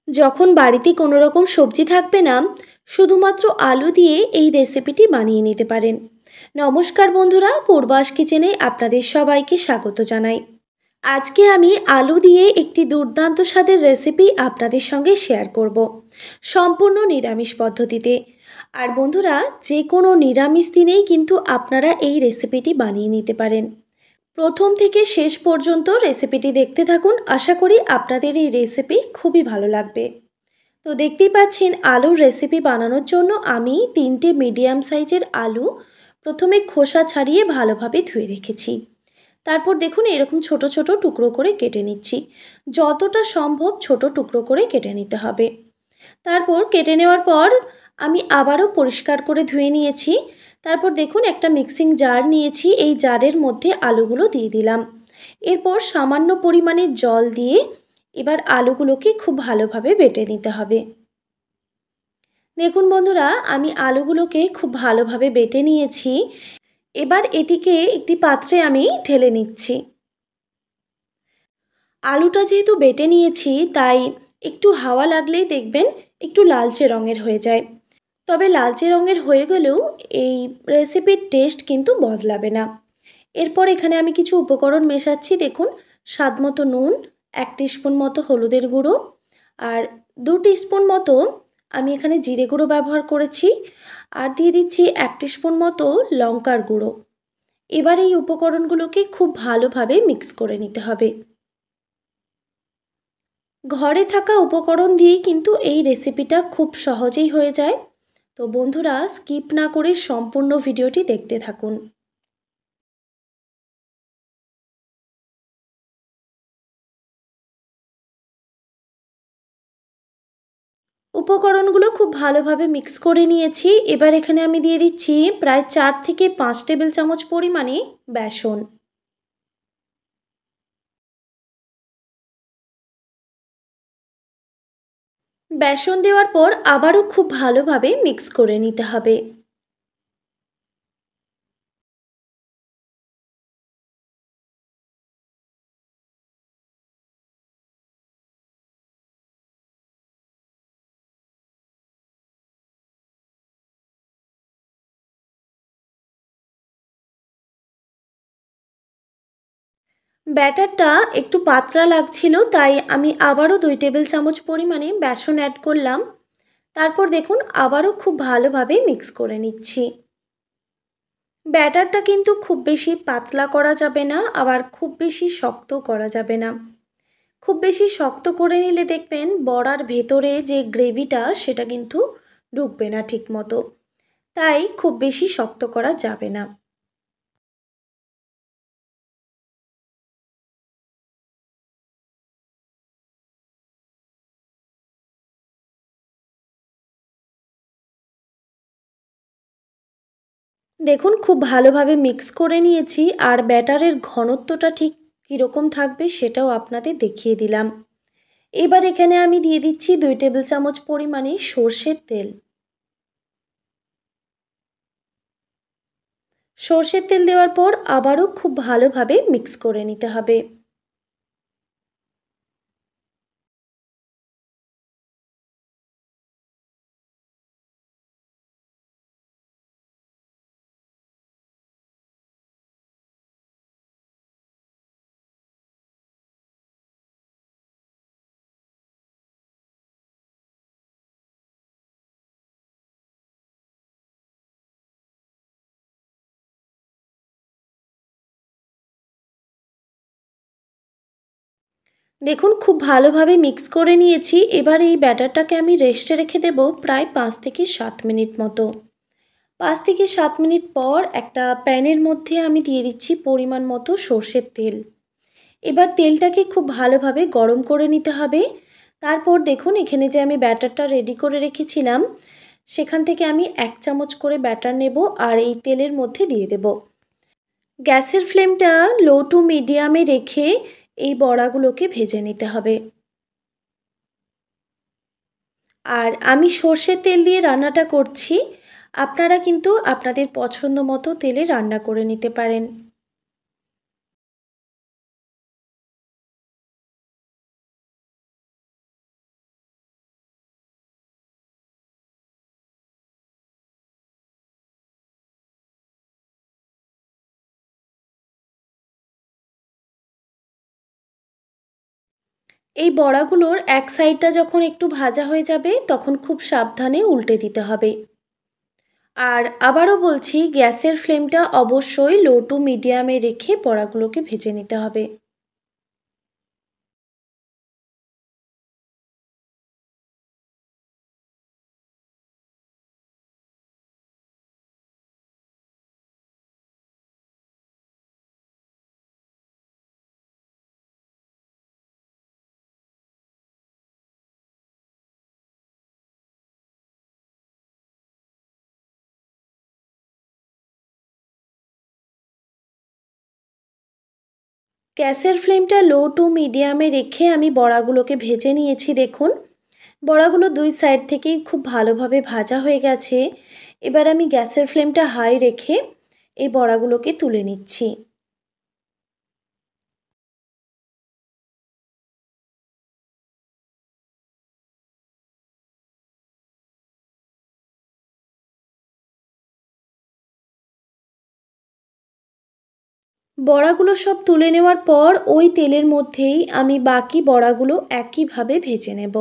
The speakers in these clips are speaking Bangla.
যখন বাড়িতে কোনো রকম সবজি থাকবে না, শুধুমাত্র আলু দিয়ে এই রেসিপিটি বানিয়ে নিতে পারেন। নমস্কার বন্ধুরা, পূর্বাস কিচেনে আপনাদের সবাইকে স্বাগত জানাই। আজকে আমি আলু দিয়ে একটি দুর্দান্ত স্বাদের রেসিপি আপনাদের সঙ্গে শেয়ার করব, সম্পূর্ণ নিরামিষ পদ্ধতিতে। আর বন্ধুরা, যে কোনো নিরামিষ দিনেই কিন্তু আপনারা এই রেসিপিটি বানিয়ে নিতে পারেন। প্রথম থেকে শেষ পর্যন্ত রেসিপিটি দেখতে থাকুন, আশা করি আপনাদের এই রেসিপি খুবই ভালো লাগবে। তো দেখতেই পাচ্ছেন, আলুর রেসিপি বানানোর জন্য আমি 3টে মিডিয়াম সাইজের আলু প্রথমে খোসা ছাড়িয়ে ভালোভাবে ধুয়ে রেখেছি। তারপর দেখুন এরকম ছোট ছোট টুকরো করে কেটে নিচ্ছি। যতটা সম্ভব ছোট টুকরো করে কেটে নিতে হবে। তারপর কেটে নেওয়ার পর আমি আবারও পরিষ্কার করে ধুয়ে নিয়েছি। তারপর দেখুন একটা মিক্সিং জার নিয়েছি, এই জারের মধ্যে আলুগুলো দিয়ে দিলাম। এরপর সামান্য পরিমাণে জল দিয়ে এবার আলুগুলোকে খুব ভালোভাবে বেটে নিতে হবে। দেখুন বন্ধুরা, আমি আলুগুলোকে খুব ভালোভাবে বেটে নিয়েছি। এবার এটিকে একটি পাত্রে আমি ঢেলে নিচ্ছি। আলুটা যেহেতু বেটে নিয়েছি, তাই একটু হাওয়া লাগলেই দেখবেন একটু লালচে রঙের হয়ে যায়। তবে লালচে রঙের হয়ে গেলেও এই রেসিপির টেস্ট কিন্তু বদলাবে না। এরপর এখানে আমি কিছু উপকরণ মেশাচ্ছি। দেখুন, স্বাদমতো নুন, 1 টিস্পুন মতো হলুদের গুঁড়ো, আর 2 টিস্পুন মতো আমি এখানে জিরে গুঁড়ো ব্যবহার করেছি, আর দিয়ে দিচ্ছি 1 টিস্পুন মতো লঙ্কার গুঁড়ো। এবার এই উপকরণগুলোকে খুব ভালোভাবে মিক্স করে নিতে হবে। ঘরে থাকা উপকরণ দিয়েই কিন্তু এই রেসিপিটা খুব সহজেই হয়ে যায়। তো বন্ধুরা, স্কিপ না করে সম্পূর্ণ ভিডিওটি দেখতে থাকুন। উপকরণগুলো খুব ভালোভাবে মিক্স করে নিয়েছি। এবার এখানে আমি দিয়ে দিচ্ছি প্রায় 4 থেকে 5 টেবিল চামচ পরিমাণে বেসন। বেসন দেওয়ার পর আবারও খুব ভালোভাবে মিক্স করে নিতে হবে। ব্যাটারটা একটু পাতলা লাগছিল, তাই আমি আবারও 2 টেবিল চামচ পরিমাণে বেসন অ্যাড করলাম। তারপর দেখুন আবারও খুব ভালোভাবে মিক্স করে নিচ্ছি। ব্যাটারটা কিন্তু খুব বেশি পাতলা করা যাবে না, আবার খুব বেশি শক্ত করা যাবে না। খুব বেশি শক্ত করে নিলে দেখবেন বড়ার ভেতরে যে গ্রেভিটা সেটা কিন্তু ঢুকবে না ঠিক মতো। তাই খুব বেশি শক্ত করা যাবে না। দেখুন খুব ভালোভাবে মিক্স করে নিয়েছি, আর ব্যাটারের ঘনত্বটা ঠিক কীরকম থাকবে সেটাও আপনাদের দেখিয়ে দিলাম। এবার এখানে আমি দিয়ে দিচ্ছি 2 টেবিল চামচ পরিমাণে সর্ষের তেল। সর্ষের তেল দেওয়ার পর আবারও খুব ভালোভাবে মিক্স করে নিতে হবে। দেখুন খুব ভালোভাবে মিক্স করে নিয়েছি। এবার এই ব্যাটারটাকে আমি রেস্টে রেখে দেব প্রায় 5 থেকে 7 মিনিট মতো। 5 থেকে 7 মিনিট পর একটা প্যানের মধ্যে আমি দিয়ে দিচ্ছি পরিমাণ মতো সর্ষের তেল। এবার তেলটাকে খুব ভালোভাবে গরম করে নিতে হবে। তারপর দেখুন এখানে যে আমি ব্যাটারটা রেডি করে রেখেছিলাম, সেখান থেকে আমি 1 চামচ করে ব্যাটার নেব আর এই তেলের মধ্যে দিয়ে দেব। গ্যাসের ফ্লেমটা লো টু মিডিয়ামে রেখে এই বড়াগুলোকে ভেজে নিতে হবে। আর আমি সর্ষের তেল দিয়ে রান্নাটা করছি। আপনারা কিন্তু আপনাদের পছন্দ মতো তেলে রান্না করে নিতে পারেন। এই বড়াগুলোর এক সাইডটা যখন একটু ভাজা হয়ে যাবে তখন খুব সাবধানে উল্টে দিতে হবে। আর আবারও বলছি, গ্যাসের ফ্লেমটা অবশ্যই লো টু মিডিয়ামে রেখে বড়াগুলোকে ভেজে নিতে হবে। গ্যাসের ফ্লেমটা লো টু মিডিয়ামে রেখে আমি বড়াগুলোকে ভেজে নিয়েছি। দেখুন, বড়াগুলো দুই সাইড থেকেই খুব ভালোভাবে ভাজা হয়ে গেছে। এবার আমি গ্যাসের ফ্লেমটা হাই রেখে এই বড়াগুলোকে তুলে নিচ্ছি। বড়াগুলো সব তুলে নেওয়ার পর ওই তেলের মধ্যেই আমি বাকি বড়াগুলো একইভাবে ভেজে নেব।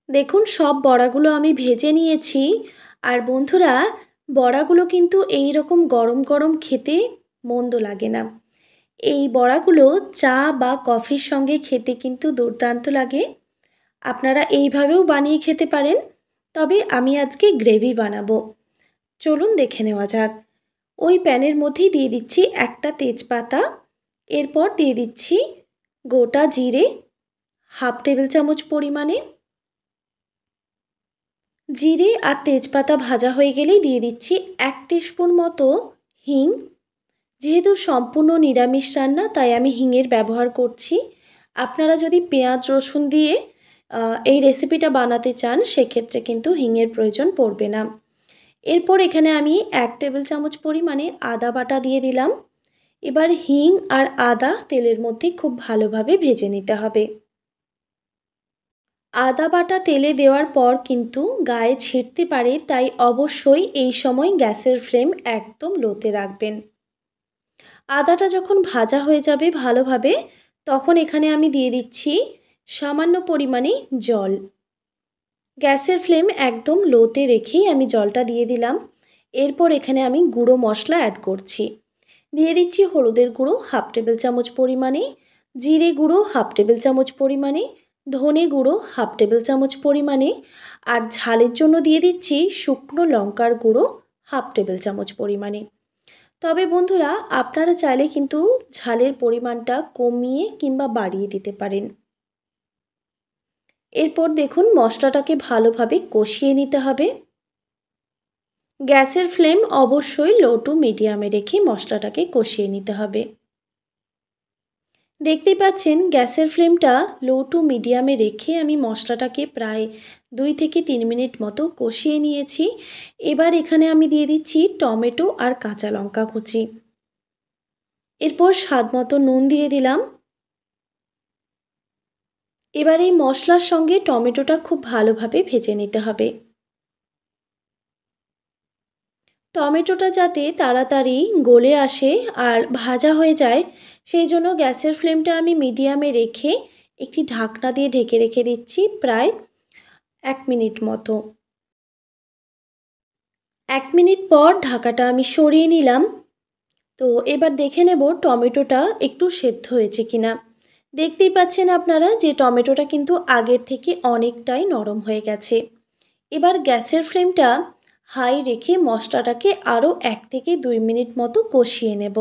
দেখুন, সব বড়াগুলো আমি ভেজে নিয়েছি। আর বন্ধুরা, বড়াগুলো কিন্তু এই রকম গরম গরম খেতে মন্দ লাগে না। এই বড়াগুলো চা বা কফির সঙ্গে খেতে কিন্তু দুর্দান্ত লাগে। আপনারা এইভাবেও বানিয়ে খেতে পারেন, তবে আমি আজকে গ্রেভি বানাবো। চলুন দেখে নেওয়া যাক। ওই প্যানের মধ্যেই দিয়ে দিচ্ছি একটা তেজপাতা, এরপর দিয়ে দিচ্ছি গোটা জিরে হাফ টেবিল চামচ পরিমাণে। জিরে আর তেজপাতা ভাজা হয়ে গেলেই দিয়ে দিচ্ছি 1 টিস্পুন মতো হিং। যেহেতু সম্পূর্ণ নিরামিষ রান্না তাই আমি হিঙের ব্যবহার করছি। আপনারা যদি পেঁয়াজ রসুন দিয়ে এই রেসিপিটা বানাতে চান সেক্ষেত্রে কিন্তু হিঙের প্রয়োজন পড়বে না। এরপর এখানে আমি 1 টেবিল চামচ পরিমাণে আদা বাটা দিয়ে দিলাম। এবার হিং আর আদা তেলের মধ্যে খুব ভালোভাবে ভেজে নিতে হবে। আদা বাটা তেলে দেওয়ার পর কিন্তু গায়ে ছিটতে পারে, তাই অবশ্যই এই সময় গ্যাসের ফ্লেম একদম লোতে রাখবেন। আদাটা যখন ভাজা হয়ে যাবে ভালোভাবে, তখন এখানে আমি দিয়ে দিচ্ছি সামান্য পরিমাণে জল। গ্যাসের ফ্লেম একদম লোতে রেখেই আমি জলটা দিয়ে দিলাম। এরপর এখানে আমি গুঁড়ো মশলা অ্যাড করছি। দিয়ে দিচ্ছি হলুদের গুঁড়ো হাফ টেবিল চামচ পরিমাণে, জিরে গুঁড়ো হাফ টেবিল চামচ পরিমাণে, ধনে গুঁড়ো হাফ টেবিল চামচ পরিমাণে, আর ঝালের জন্য দিয়ে দিচ্ছি শুকনো লঙ্কার গুঁড়ো হাফ টেবিল চামচ পরিমাণে। তবে বন্ধুরা, আপনারা চাইলে কিন্তু ঝালের পরিমাণটা কমিয়ে কিংবা বাড়িয়ে দিতে পারেন। এরপর দেখুন, মশলাটাকে ভালোভাবে কষিয়ে নিতে হবে। গ্যাসের ফ্লেম অবশ্যই লো টু মিডিয়ামে রেখে মশলাটাকে কষিয়ে নিতে হবে। দেখতেই পাচ্ছেন, গ্যাসের ফ্লেমটা লো টু মিডিয়ামে রেখে আমি মশলাটাকে প্রায় 2 থেকে 3 মিনিট মতো কষিয়ে নিয়েছি। এবার এখানে আমি দিয়ে দিচ্ছি টমেটো আর কাঁচা লঙ্কা কুচি। এরপর স্বাদ মতো নুন দিয়ে দিলাম। এবার এই মশলার সঙ্গে টমেটোটা খুব ভালোভাবে ভেজে নিতে হবে। টমেটোটা যাতে তাড়াতাড়ি গলে আসে আর ভাজা হয়ে যায়, সেই জন্য গ্যাসের ফ্লেমটা আমি মিডিয়ামে রেখে একটি ঢাকনা দিয়ে ঢেকে রেখে দিচ্ছি প্রায় 1 মিনিট মতো। 1 মিনিট পর ঢাকাটা আমি সরিয়ে নিলাম। তো এবার দেখে নেব টমেটোটা একটু সেদ্ধ হয়েছে কিনা। দেখতেই পাচ্ছেন আপনারা যে টমেটোটা কিন্তু আগের থেকে অনেকটাই নরম হয়ে গেছে। এবার গ্যাসের ফ্লেমটা হাই রেখে মশলাটাকে আরও 1 থেকে 2 মিনিট মতো কষিয়ে নেব।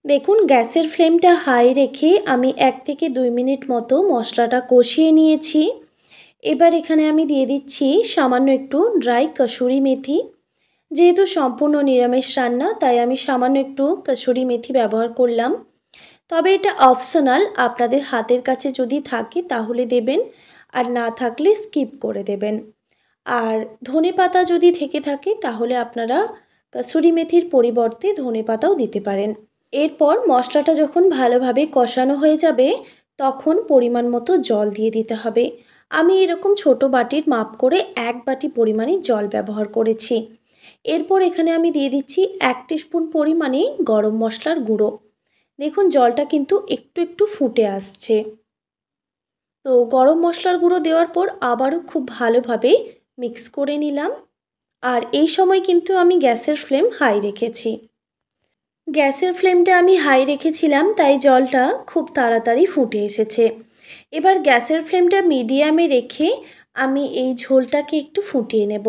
দেখুন গ্যাসের ফ্লেমটা হাই রেখে আমি 1 থেকে 2 মিনিট মতো মশলাটা কষিয়ে নিয়েছি। এবার এখানে আমি দিয়ে দিচ্ছি সামান্য একটু ড্রাই কসুরি মেথি। যেহেতু সম্পূর্ণ নিরামিষ রান্না, তাই আমি সামান্য একটু কসুরি মেথি ব্যবহার করলাম। তবে এটা অপশনাল, আপনাদের হাতের কাছে যদি থাকে তাহলে দেবেন, আর না থাকলে স্কিপ করে দেবেন। আর ধনেপাতা যদি থেকে থাকে তাহলে আপনারা কসুরি মেথির পরিবর্তে ধনেপাতাও দিতে পারেন। এরপর মশলাটা যখন ভালোভাবে কষানো হয়ে যাবে, তখন পরিমাণ মতো জল দিয়ে দিতে হবে। আমি এরকম ছোট বাটির মাপ করে 1 বাটি পরিমাণে জল ব্যবহার করেছি। এরপর এখানে আমি দিয়ে দিচ্ছি 1 টিস্পুন পরিমাণে গরম মশলার গুঁড়ো। দেখুন জলটা কিন্তু একটু একটু ফুটে আসছে। তো গরম মশলার গুঁড়ো দেওয়ার পর আবারও খুব ভালোভাবে মিক্স করে নিলাম। আর এই সময় কিন্তু আমি গ্যাসের ফ্লেম হাই রেখেছি। গ্যাসের ফ্লেমটা আমি হাই রেখেছিলাম, তাই জলটা খুব তাড়াতাড়ি ফুটে এসেছে। এবার গ্যাসের ফ্লেমটা মিডিয়ামে রেখে আমি এই ঝোলটাকে একটু ফুটিয়ে নেব।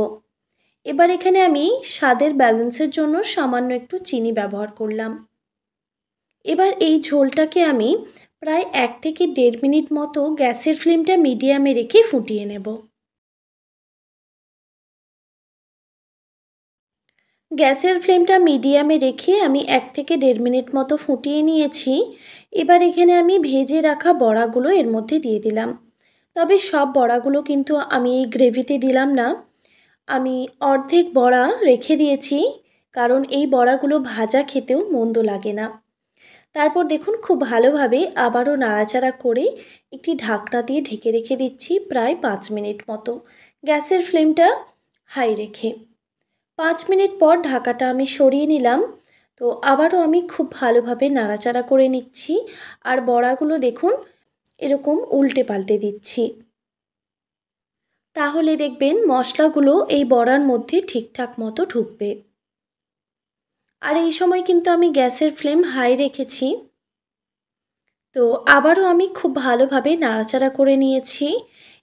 এবার এখানে আমি স্বাদের ব্যালেন্সের জন্য সামান্য একটু চিনি ব্যবহার করলাম। এবার এই ঝোলটাকে আমি প্রায় 1 থেকে 1.5 মিনিট মতো গ্যাসের ফ্লেমটা মিডিয়ামে রেখে ফুটিয়ে নেব। গ্যাসের ফ্লেমটা মিডিয়ামে রেখে আমি 1 থেকে 1.5 মিনিট মতো ফুটিয়ে নিয়েছি। এবার এখানে আমি ভেজে রাখা বড়াগুলো এর মধ্যে দিয়ে দিলাম। তবে সব বড়াগুলো কিন্তু আমি এই গ্রেভিতে দিলাম না। আমি অর্ধেক বড়া রেখে দিয়েছি, কারণ এই বড়াগুলো ভাজা খেতেও মন্দ লাগে না। তারপর দেখুন খুব ভালোভাবে আবারও নাড়াচাড়া করে একটি ঢাকনা দিয়ে ঢেকে রেখে দিচ্ছি প্রায় 5 মিনিট মতো, গ্যাসের ফ্লেমটা হাই রেখে। 5 মিনিট পর ঢাকাটা আমি সরিয়ে নিলাম। তো আবারও আমি খুব ভালোভাবে নাড়াচাড়া করে নিচ্ছি, আর বড়াগুলো দেখুন এরকম উল্টে পাল্টে দিচ্ছি। তাহলে দেখবেন মশলাগুলো এই বড়ার মধ্যে ঠিকঠাক মতো ঢুকবে। আর এই সময় কিন্তু আমি গ্যাসের ফ্লেম হাই রেখেছি। তো আবারও আমি খুব ভালোভাবে নাড়াচাড়া করে নিয়েছি।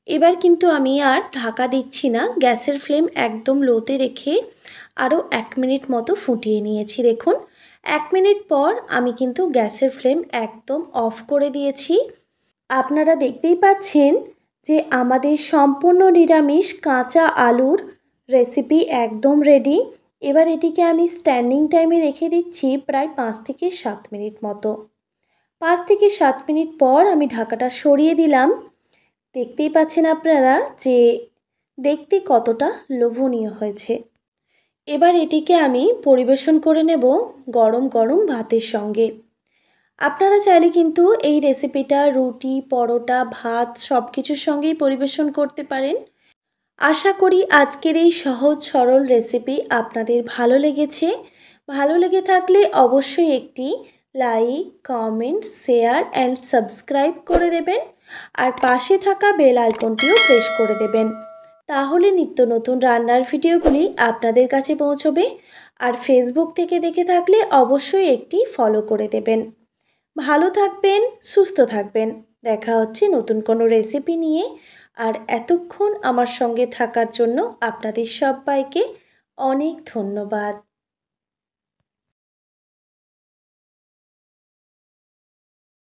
এবার কিন্তু আমি আর ঢাকা দিচ্ছি না, গ্যাসের ফ্লেম একদম লোতে রেখে আরও 1 মিনিট মতো ফুটিয়ে নিয়েছি। দেখুন 1 মিনিট পর আমি কিন্তু গ্যাসের ফ্লেম একদম অফ করে দিয়েছি। আপনারা দেখতেই পাচ্ছেন যে আমাদের সম্পূর্ণ নিরামিষ কাঁচা আলুর রেসিপি একদম রেডি। এবার এটিকে আমি স্ট্যান্ডিং টাইমে রেখে দিচ্ছি প্রায় 5 থেকে 7 মিনিট মতো। 5 থেকে 7 মিনিট পর আমি ঢাকাটা সরিয়ে দিলাম। দেখতেই পাচ্ছেন আপনারা যে দেখতে কতটা লোভনীয় হয়েছে। এবার এটিকে আমি পরিবেশন করে নেব গরম গরম ভাতের সঙ্গে। আপনারা চাইলে কিন্তু এই রেসিপিটা রুটি, পরোটা, ভাত সব কিছুর সঙ্গেই পরিবেশন করতে পারেন। আশা করি আজকের এই সহজ সরল রেসিপি আপনাদের ভালো লেগেছে। ভালো লেগে থাকলে অবশ্যই একটি like, comment, share and subscribe করে দেবেন, আর পাশে থাকা বেল আইকনটিও প্রেস করে দেবেন। তাহলে নিত্য নতুন রান্নার ভিডিওগুলি আপনাদের কাছে পৌঁছবে। আর ফেসবুক থেকে দেখে থাকলে অবশ্যই একটি ফলো করে দেবেন। ভালো থাকবেন, সুস্থ থাকবেন। দেখা হচ্ছে নতুন কোনো রেসিপি নিয়ে। আর এতক্ষণ আমার সঙ্গে থাকার জন্য আপনাদের সবাইকে অনেক ধন্যবাদ।